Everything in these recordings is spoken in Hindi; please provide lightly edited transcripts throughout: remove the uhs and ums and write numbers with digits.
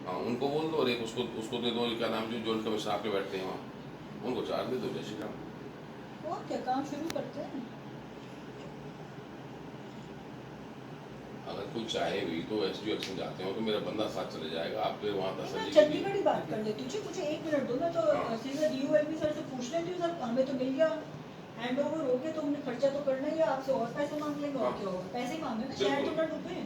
हाँ उनको बोल दो, और एक उसको दे दो, क्या नाम, जो जॉइंट कमिश्नर आपके बैठते हैं वहाँ, उनको चार्ज दे दो। जय श्री राम। और क्या, काम शुरू करते हैं। अगर कोई चाहे भी तो एसडीओ एक्शन जाते हो तो मेरा बंदा साथ चले जाएगा, आप फिर वहाँ मैं तसल्ली के लिए। चंडीगढ़ ही बात कर लेती हूँ, मुझे 1 मिनट दो, मैं तो हाँ। सीधा डीयूएलपी सर से पूछ लेती हूँ। सर हमें तो मिल गया, हैंड ओवर हो गया, तो हमने खर्चा तो करना ही है, आपसे और पैसे मांग लेंगे, और हाँ। क्या होगा, पैसे ही मांगे ना, शहर तो बिल्कुल। ना डूबे।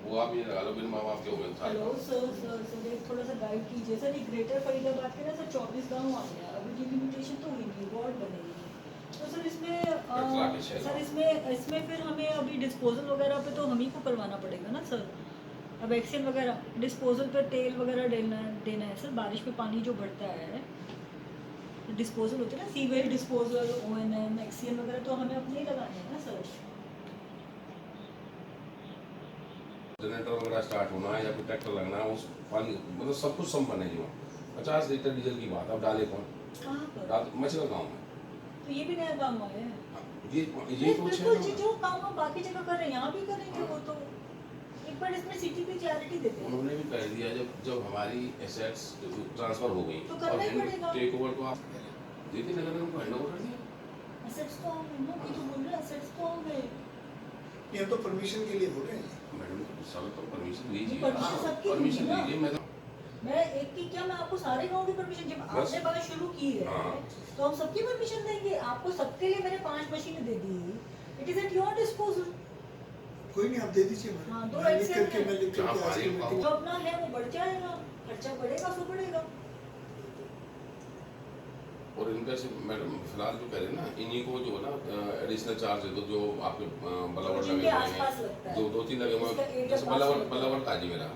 वो आप ये लगा लो, बिन माँ बाप के हो गए सारे हेलो काम। सर एक थोड़ा सा गाइड कीजिए सर। ये ग्रेटर फरीदाबाद के ना सर 24 गाँव आ गया, अभी डिलिमिटेशन तो हुई नहीं, वार्ड बनेगी। तो सर इसमें कटरा के 6 सर गाँव। इसमें फिर हमें अभी डिस्पोजल वगैरह पे तो हम ही को करवाना पड़ेगा ना सर। अब एक्शन वगैरह डिस्पोजल पे तेल वगैरह देना है सर, बारिश में पानी जो बढ़ता है, डिस्पोजल होते हैं ना, सीवेज डिस्पोजल, ओएनएम, एक्सीएन वगैरह तो हमें अपने ही लगाने हैं ना सर। जनरेटर वगैरह स्टार्ट होना है या फिर ट्रैक्टर लगना है, उस पानी मतलब सब कुछ संपन्न है जीवन। 50 लीटर डीजल की बात, अब डाले कौन? कहाँ पर? डाल मछला गाँव में। तो ये भी नया काम हुआ है। ये नहीं, तो बिल्कुल छह जो काम हम बाकी जगह कर रहे हैं यहाँ भी करेंगे वो तो। एक बार इसमें सिटी की क्लैरिटी देते हैं। उन्होंने भी कह दिया, जब जब हमारी एसेट्स ट्रांसफर हो गई तो करना ही पड़ेगा। टेक ओवर तो आप दीदी नगर निगम को हैंड ओवर कर दिया। एसेट्स तो हम हैं ना, कोई तो बोल रहे हैं एसेट्स तो हम हैं। ये तो परमिशन के लिए बोल रहे हैं। मैडम सब तो परमिशन दीजिए। परमिशन सबकी परमिशन होगी ना। दीजिए। मैं एक की क्या, मैं आपको सारे गाँव की परमिशन, जब बस। आपने बात शुरू की है हाँ। तो हम सबकी परमिशन देंगे आपको। सबके लिए मैंने 5 मशीनें दे दी, it is at your disposal. कोई नहीं, आप दे दीजिए। हाँ, दो मैं लिख एक्सेल करके हैं। मैं लिख करके आज की मीटिंग जो अपना है वो बढ़ जाएगा, खर्चा बढ़ेगा सो बढ़ेगा। और इनका से मैडम फिलहाल जो कह रहे हैं ना, इन्हीं को जो है ना एडिशनल चार्ज दे दो, जो आपके बल्लावड़ जिनके लगे हुए आसपास लगता हैं, है। 2-3 लगे हुए जिसका हैं, एरिया जैसे पास बल्लावड़ लगता है। बल्लावड़ का जी मेरा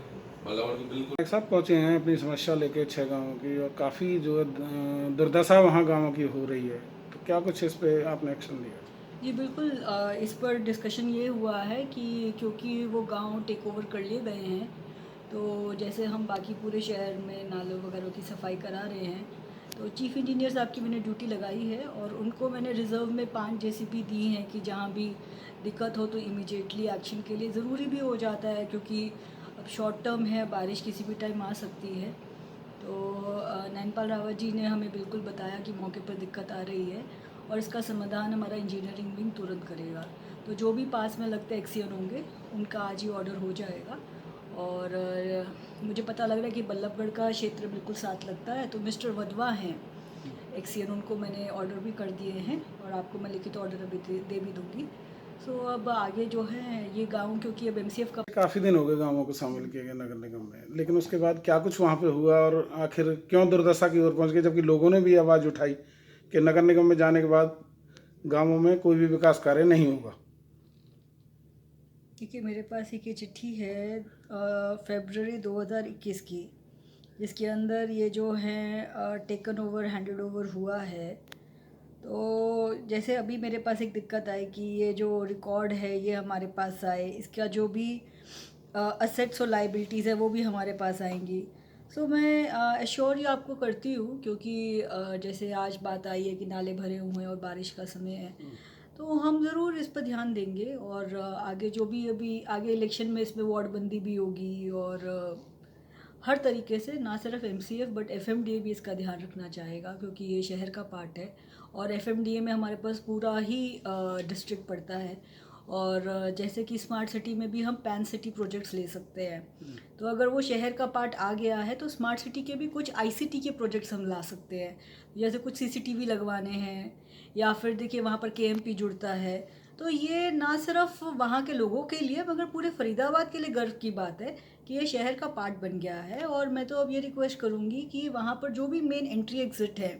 बल्लावड़ की बिल्कुल। एक साथ पहुँचे हैं अपनी समस्या लेके 6 गाँवों की, और काफ़ी जो है दुर्दशा वहाँ गाँवों की हो रही है। तो क्या कुछ इस पे आपने एक्शन लिया? जी बिल्कुल, इस पर डिस्कशन ये हुआ है कि क्योंकि वो गांव टेक ओवर कर लिए गए हैं, तो जैसे हम बाकी पूरे शहर में नालों वगैरह की सफाई करा रहे हैं, तो चीफ़ इंजीनियर साहब की मैंने ड्यूटी लगाई है और उनको मैंने रिज़र्व में 5 जेसीबी दी हैं कि जहाँ भी दिक्कत हो तो इमीडिएटली एक्शन के लिए ज़रूरी भी हो जाता है, क्योंकि अब शॉर्ट टर्म है, बारिश किसी भी टाइम आ सकती है। तो नैनपाल रावत जी ने हमें बिल्कुल बताया कि मौके पर दिक्कत आ रही है और इसका समाधान हमारा इंजीनियरिंग विंग तुरंत करेगा। तो जो भी पास में लगते एक्सीएन होंगे उनका आज ही ऑर्डर हो जाएगा। और मुझे पता लग रहा है कि बल्लभगढ़ का क्षेत्र बिल्कुल साथ लगता है, तो मिस्टर वधवा हैं एक्सीएन, उनको मैंने ऑर्डर भी कर दिए हैं और आपको मैं लिखित ऑर्डर अभी दे भी दूँगी। सो अब आगे जो है ये गाँव, क्योंकि अब एमसीएफ का काफ़ी दिन हो गए गाँवों को शामिल किए गए नगर निगम में, लेकिन उसके बाद क्या कुछ वहाँ पे हुआ और आखिर क्यों दुर्दशा की ओर पहुँच गए, जबकि लोगों ने भी आवाज़ उठाई कि नगर निगम में जाने के बाद गाँवों में कोई भी विकास कार्य नहीं होगा? देखिए मेरे पास एक ये चिट्ठी है फरवरी 2021 की, जिसके अंदर ये जो है टेकन ओवर हैंडेड ओवर हुआ है। तो जैसे अभी मेरे पास एक दिक्कत आई कि ये जो रिकॉर्ड है ये हमारे पास आए, इसका जो भी असेट्स और लाइबिलिटीज़ है वो भी हमारे पास आएंगी। सो मैं एश्योर ही आपको करती हूँ, क्योंकि जैसे आज बात आई है कि नाले भरे हुए हैं और बारिश का समय है, तो हम ज़रूर इस पर ध्यान देंगे। और आगे जो भी अभी आगे इलेक्शन में इसमें वार्डबंदी भी होगी, और हर तरीके से ना सिर्फ एमसीएफ बट एफएमडीए भी इसका ध्यान रखना चाहेगा, क्योंकि ये शहर का पार्ट है और एफएमडीए में हमारे पास पूरा ही डिस्ट्रिक्ट पड़ता है। और जैसे कि स्मार्ट सिटी में भी हम पैन सिटी प्रोजेक्ट्स ले सकते हैं, तो अगर वो शहर का पार्ट आ गया है तो स्मार्ट सिटी के भी कुछ आईसीटी के प्रोजेक्ट्स हम ला सकते हैं, जैसे कुछ सीसीटीवी लगवाने हैं, या फिर देखिए वहाँ पर केएमपी जुड़ता है। तो ये ना सिर्फ वहाँ के लोगों के लिए मगर पूरे फरीदाबाद के लिए गर्व की बात है कि ये शहर का पार्ट बन गया है। और मैं तो अब ये रिक्वेस्ट करूँगी कि वहाँ पर जो भी मेन एंट्री एग्ज़िट है,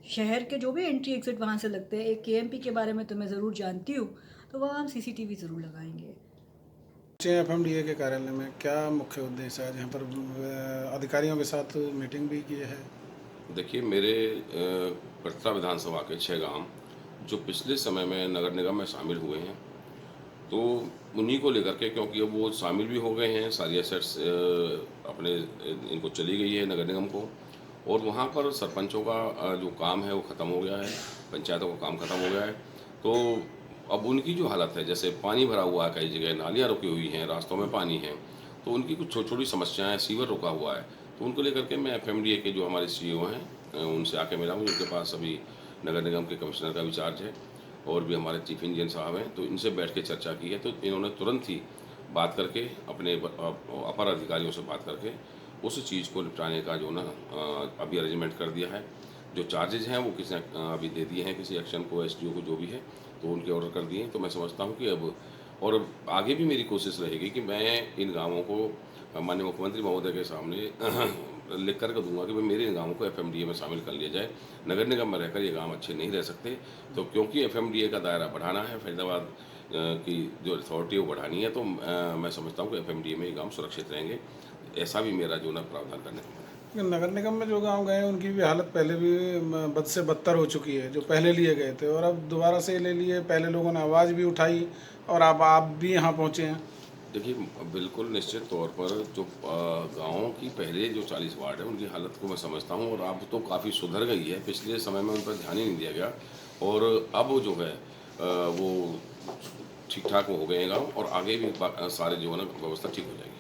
शहर के जो भी एंट्री एग्ज़िट वहाँ से लगते हैं, एक केएमपी के बारे में तो मैं ज़रूर जानती हूँ, तो वहाँ हम सीसीटीवी ज़रूर लगाएंगे। एफएमडीए के कार्यालय में क्या मुख्य उद्देश्य है, जहाँ पर अधिकारियों के साथ मीटिंग भी की है? देखिए मेरे कटरा विधानसभा के 6 गांव जो पिछले समय में नगर निगम में शामिल हुए हैं, तो उन्हीं को लेकर के, क्योंकि अब वो शामिल भी हो गए हैं, सारी एसेट्स अपने इनको चली गई है नगर निगम को, और वहाँ पर सरपंचों का जो काम है वो ख़त्म हो गया है, पंचायतों का काम ख़त्म हो गया है। तो अब उनकी जो हालत है, जैसे पानी भरा हुआ है, कई जगह नालियाँ रुकी हुई हैं, रास्तों में पानी है, तो उनकी कुछ छोटी छोटी समस्याएं, सीवर रुका हुआ है, तो उनको लेकर के मैं एफएमडीए के जो हमारे सीईओ हैं उनसे आके मिला हूँ। उनके पास अभी नगर निगम के कमिश्नर का भी चार्ज है और भी हमारे चीफ इंजीनियर साहब हैं, तो इनसे बैठ के चर्चा की है। तो इन्होंने तुरंत ही बात करके अपने अपर अधिकारियों से बात करके उस चीज़ को निपटाने का जो ना अभी अरेंजमेंट कर दिया है। जो चार्जेज हैं वो किसी ने अभी दे दिए हैं किसी एक्शन को, एसडीओ को, जो भी है, तो उनके ऑर्डर कर दिए। तो मैं समझता हूँ कि अब और आगे भी मेरी कोशिश रहेगी कि मैं इन गाँवों को माननीय मुख्यमंत्री महोदय के सामने लिख कर दूंगा कि भाई मेरे इन गाँवों को एफएमडीए में शामिल कर लिया जाए। नगर निगम में रहकर ये गाँव अच्छे नहीं रह सकते, तो क्योंकि एफएमडीए का दायरा बढ़ाना है, फरीदाबाद की जो अथॉरिटी है वो बढ़ानी है, तो मैं समझता हूँ कि एफएमडीए में ये गाँव सुरक्षित रहेंगे। ऐसा भी मेरा जो ना प्रावधान करने का मन है। लेकिन नगर निगम में जो गांव गए हैं उनकी भी हालत पहले भी बद से बदतर हो चुकी है, जो पहले लिए गए थे और अब दोबारा से ले लिए। पहले लोगों ने आवाज़ भी उठाई और अब आप भी यहाँ पहुँचे हैं। देखिए, बिल्कुल निश्चित तौर पर जो गाँवों की पहले जो 40 वार्ड है उनकी हालत को मैं समझता हूँ, और अब तो काफ़ी सुधर गई है। पिछले समय में उन पर ध्यान ही नहीं दिया गया, और अब जो है वो ठीक ठाक हो गए हैं गाँव, और आगे भी सारे जो है ना व्यवस्था ठीक हो जाएगी।